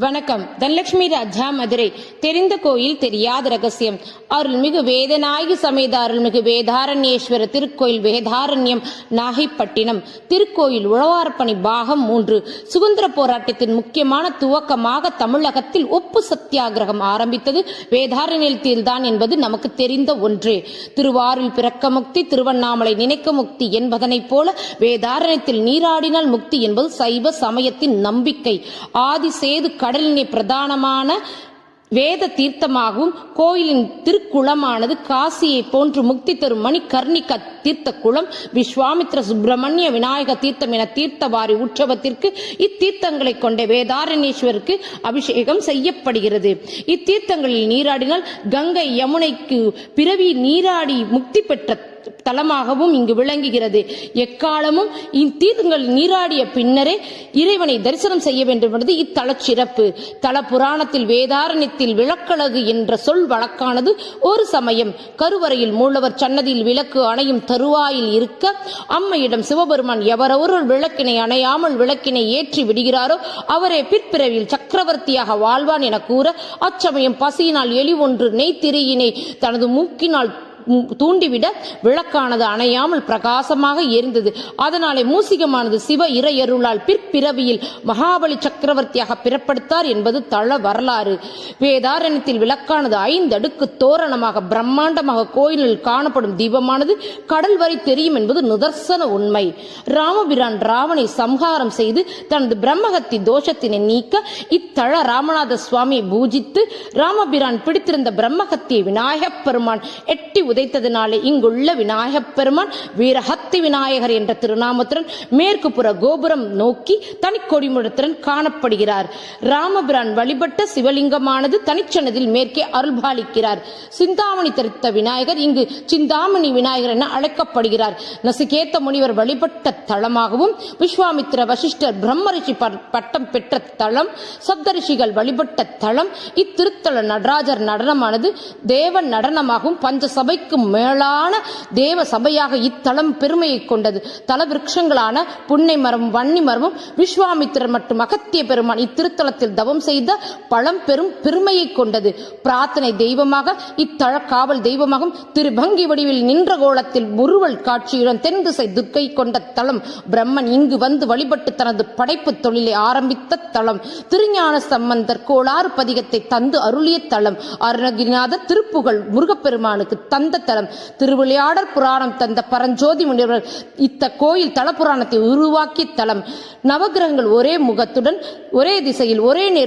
வணக்கம். தனலட்சுமி ராஜா, மதுரை. தெரிந்த கோயில் தெரியாத ரகசியம். அருள்மிகு வேதநாயகி சமேத அருள்மிகு வேதாரண்யேஸ்வர திருக்கோயில், வேதாரண்யம், நாகைப்பட்டினம். திருக்கோயில் உழவார்பணி பாகம் 3. சுதந்திர போராட்டத்தின் முக்கியமான துவக்கமாக தமிழகத்தில் உப்பு சத்தியாகிரகம் ஆரம்பித்தது வேதாரண்யத்தில்தான் என்பது நமக்கு தெரிந்த ஒன்றே. திருவாரூரில் பிறக்க முக்தி, திருவண்ணாமலை நினைக்க முக்தி என்பதனைப் போல வேதாரண்யத்தில் நீராடினால் முக்தி என்பது சைவ சமயத்தின் நம்பிக்கை. ஆதிசேது கடலினை பிரதானமான வேத தீர்த்தமாகவும் கோயிலின் திருக்குளமானது காசியை போன்று முக்தி தரும் மணிகர்ணிக தீர்த்த குளம், விஸ்வாமித்ர சுப்பிரமணிய விநாயக தீர்த்தம் என தீர்த்தவாரி உற்சவத்திற்கு இத்தீர்த்தங்களை கொண்ட வேதாரண்யேஸ்வருக்கு அபிஷேகம் செய்யப்படுகிறது. இத்தீர்த்தங்களில் நீராடினால் கங்கை யமுனைக்கு பிறவி நீராடி முக்தி பெற்ற தலமாகவும் இங்கு விளங்குகிறது. எக்காலமும் இத்தீர்த்தங்கள் நீராடிய பின்னரே இறைவனை தரிசனம் செய்ய வேண்டும் என்பது இத்தல சிறப்பு. தல புராணத்தில் வேதாரண்யத்தில் விளக்கழகு என்ற சொல் வழக்கானது ஒரு சமயம் கருவறையில் மூலவர் சன்னதியில் விளக்கு அணையும் தருவாயில் இருக்க அம்மையிடம் சிவபெருமான் எவரொரு விளக்கினை அணையாமல் விளக்கினை ஏற்றி விடுகிறாரோ அவரே பிற்பிறவியில் சக்கரவர்த்தியாக வாழ்வான் என கூற, அச்சமயம் பசியினால் எலி ஒன்று நெய்த்திரியினை தனது மூக்கினால் தூண்டிவிட விளக்கானது அணையாமல் பிரகாசமாக எரிந்தது. அதனாலே மூசிகமானது சிவ இறையருளால் பிற்பிறவியில் மகாபலி சக்கரவர்த்தியாக பிறப்படுத்தார் என்பது தல வரலாறு. வேதாரண்யத்தில் விளக்கானது 5 அடுக்கு தோரணமாக பிரம்மாண்டமாக கோயிலில் காணப்படும் தீபமானது கடல் வரை தெரியும் என்பது நிதர்சன உண்மை. ராமபிரான் ராவனை சம்ஹாரம் செய்து தனது பிரம்மஹத்தி தோஷத்தினை நீக்க இத்தல ராமநாத சுவாமியை பூஜித்து ராமபிரான் பிடித்திருந்த பிரம்மஹத்தியை விநாயகப் பெருமான் எட்டி உதைத்ததினாலே இங்குள்ள விநாயகப் பெருமான் வீரஹத்தி விநாயகர் என்ற திருநாமத்துடன் மேற்கு புற கோபுரம் நோக்கி தனிக்கொடிமுடத்துடன் காணப்படுகிறார். ராமபிரான் வழிபட்ட சிவலிங்கமானது தனிச்சனதில் மேற்கே அருள்பாலிக்கிறார். சிந்தாமணி தரித்த விநாயகர் இங்கு சிந்தாமணி விநாயகர் என அழைக்கப்படுகிறார். நசிகேத்த முனிவர் வழிபட்ட தலமாகவும் விஸ்வாமித்திர வசிஷ்டர் பிரம்மரிஷி பட்டம் பெற்ற தலம், சப்தரிஷிகள் வழிபட்ட தலம். இத்திருத்தல நடராஜர் நடனமானது தேவ நடனமாகவும் பஞ்ச சபைக்கு மேலான தேவ சபையாக இத்தலம் பெருமையை கொண்டது. தல விருட்சங்களான புன்னை மரமும் வன்னி மரமும் விஸ்வாமித்திரர் மற்றும் அகத்திய பெருமான் இத்திருத்தலத்தில் தவம் செய்த பழம் பெரும் பெருமையை கொண்டது. பிரார்த்தனை தெய்வமாக இத்தல காவல் தெய்வமாகவும் திருபங்கி வடிவில் நின்ற கோலத்தில் முறுவல் காட்சியுடன் தென் திசை துர்க்கை கொண்ட தலம். பிரம்மன் இங்கு வந்து வழிபட்டு தனது படைப்பு தொழிலை ஆரம்பித்த தலம். திருஞான சம்பந்தர் கோளாறு பதிகத்தை தந்து அருளிய தலம். அருணகிரிநாதர் திருப்புகழ் முருகப்பெருமானுக்கு தந்த தலம். திருவிளையாடற் புராணம் தந்த பரஞ்சோதி முனிவர் இத்த கோயில் தல புராணத்தை உருவாக்கிய தலம். நவகிரகங்கள் ஒரே முகத்துடன் ஒரே திசையில் ஒரே